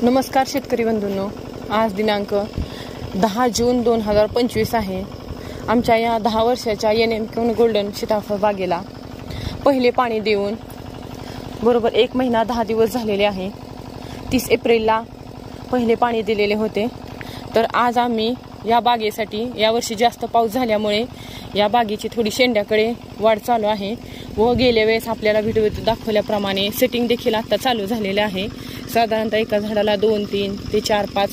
नमस्कार शेतकरी बंधूंनो, आज दिनांक 10 जून 2025 आहे. आमच्या या 10 वर्षाच्या NM गोल्डन सीताफळ बागेला पहिले पाणी देऊन बरोबर 1 महिना 10 दिवस झालेले आहे. 30 एप्रिलला पहिले पाणी दिलेले होते. तर आज आम्ही या बागेसाठी यावर्षी जास्त पाऊस झाल्यामुळे या बागेची थोडी शेंड्याकडे वाढ चालू आहे व गेल्या वेळेस आपल्याला व्हिडिओत दाखवल्याप्रमाणे सेटिंग देखील आता चालू झालेले आहे. साधारणतः एका झाडाला 2, 3 ते 4, 5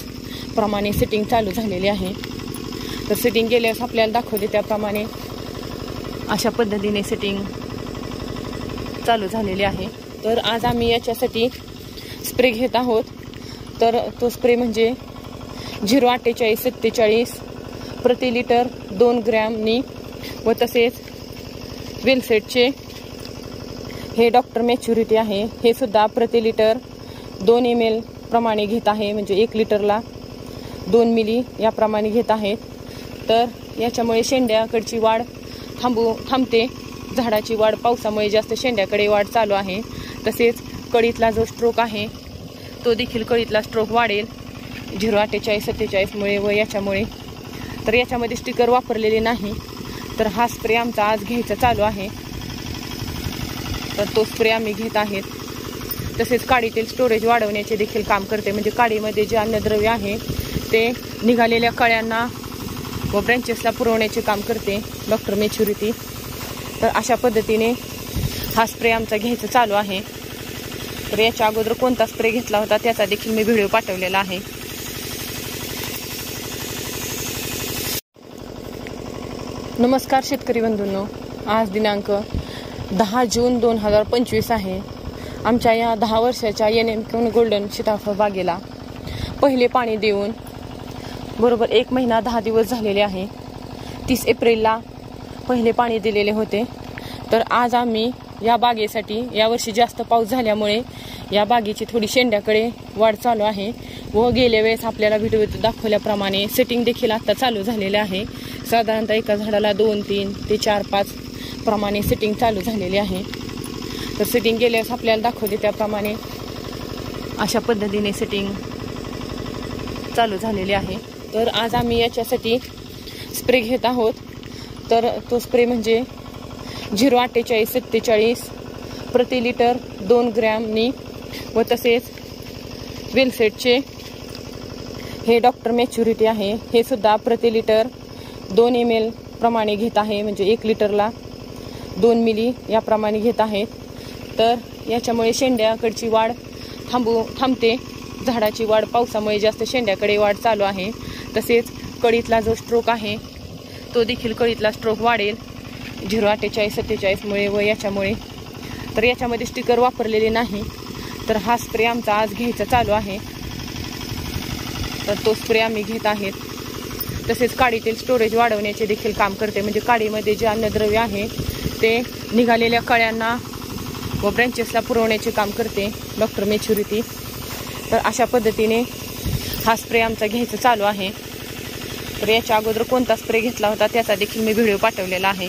प्रमाणे सेटिंग चालू झालेली आहे. तर सेटिंग गेल्या वेळेस आपल्याला दाखवले त्याप्रमाणे अशा पद्धतीने सेटिंग चालू झालेली आहे. तर आज आम्ही याच्यासाठी स्प्रे घेत आहोत. तर तो स्प्रे म्हणजे 04847 प्रति लिटर 2 ग्रॅमनी व तसेच वेलसेटचे हे डॉक्टर मॅच्युरिटी आहे. हे सुद्धा प्रति लिटर 2 ml प्रमाणे घेत आहे, म्हणजे 1 लिटरला 2 मिली याप्रमाणे घेत आहेत. तर याच्यामुळे शेंड्याकडची वाढ थांबते. झाडाची वाढ पावसामुळे जास्त शेंड्याकडे वाढ चालू आहे. तसेच कळीतला जो स्ट्रोक आहे तो देखील कळीतला स्ट्रोक वाढेल 04847 मुळे व याच्यामुळे. तर याच्यामध्ये स्टिकर वापरलेले नाही. तर हा स्प्रे आमचा आज घ्यायचा चालू आहे. तर तो स्प्रे आम्ही घेत आहेत. तसेच काडीतील स्टोरेज वाढवण्याचे देखील काम करते, म्हणजे काडीमध्ये जे अन्नद्रव्य आहे ते निघालेल्या कळ्यांना व ब्रँचेसला पुरवण्याचे काम करते डॉक्टर मॅच्युरिटी. तर अशा पद्धतीने हा स्प्रे आमचा घ्यायचा चालू आहे. तर याच्या अगोदर कोणता स्प्रे घेतला होता त्याचा देखील मी व्हिडिओ पाठवलेला आहे. नमस्कार शेतकरी बंधूंनो, आज दिनांक 10 जून 2025 आहे. आमच्या या 10 वर्षाच्या NM गोल्डन सीताफळ बागेला पहिले पाणी देऊन बरोबर 1 महिना 10 दिवस झालेले आहे. 30 एप्रिलला पहिले पाणी दिलेले होते. तर आज आम्ही या बागेसाठी यावर्षी जास्त पाऊस झाल्यामुळे या बागेची थोडी शेंड्याकडे वाढ चालू आहे व गेल्या वेळेस आपल्याला व्हिडिओत दाखवल्याप्रमाणे सेटिंग देखील आता चालू झालेले आहे. साधारणतः एका झाडाला 2, 3 ते 4, 5 प्रमाणे सेटिंग चालू झालेली आहे. तर सेटिंग गेल्या वेळेस आपल्याला दाखवले त्याप्रमाणे अशा पद्धतीने सेटिंग चालू झालेली आहे. तर आज आम्ही याच्यासाठी स्प्रे घेत आहोत. तर तो स्प्रे म्हणजे 04847 प्रति लिटर 2 ग्रॅमनी व तसेच वेलसेटचे हे डॉक्टर मॅच्युरिटी आहे. हे सुद्धा प्रति लिटर 2 ml प्रमाणे घेत आहे, म्हणजे 1 लिटरला 2 मिली याप्रमाणे घेत आहेत. तर याच्यामुळे शेंड्याकडची वाढ थांबते. झाडाची वाढ पावसामुळे जास्त शेंड्याकडे वाढ चालू आहे. तसेच कळीतला जो स्ट्रोक आहे तो देखील कळीतला स्ट्रोक वाढेल 04847 मुळे व याच्यामुळे. तर याच्यामध्ये स्टिकर वापरलेले नाही. तर हा स्प्रे आमचा आज घ्यायचा चालू आहे. तर तो स्प्रे आम्ही घेत आहेत. तसेच काडीतील स्टोरेज वाढवण्याचे देखील काम करते, म्हणजे काडीमध्ये जे अन्नद्रव्य आहे ते निघालेल्या कळ्यांना व ब्रँचेसला पुरवण्याचे काम करते डॉक्टर मॅच्युरिटी. तर अशा पद्धतीने हा स्प्रे आमचा घ्यायचा चालू आहे. तर याच्या अगोदर कोणता स्प्रे घेतला होता त्याचा देखील मी व्हिडिओ पाठवलेला आहे.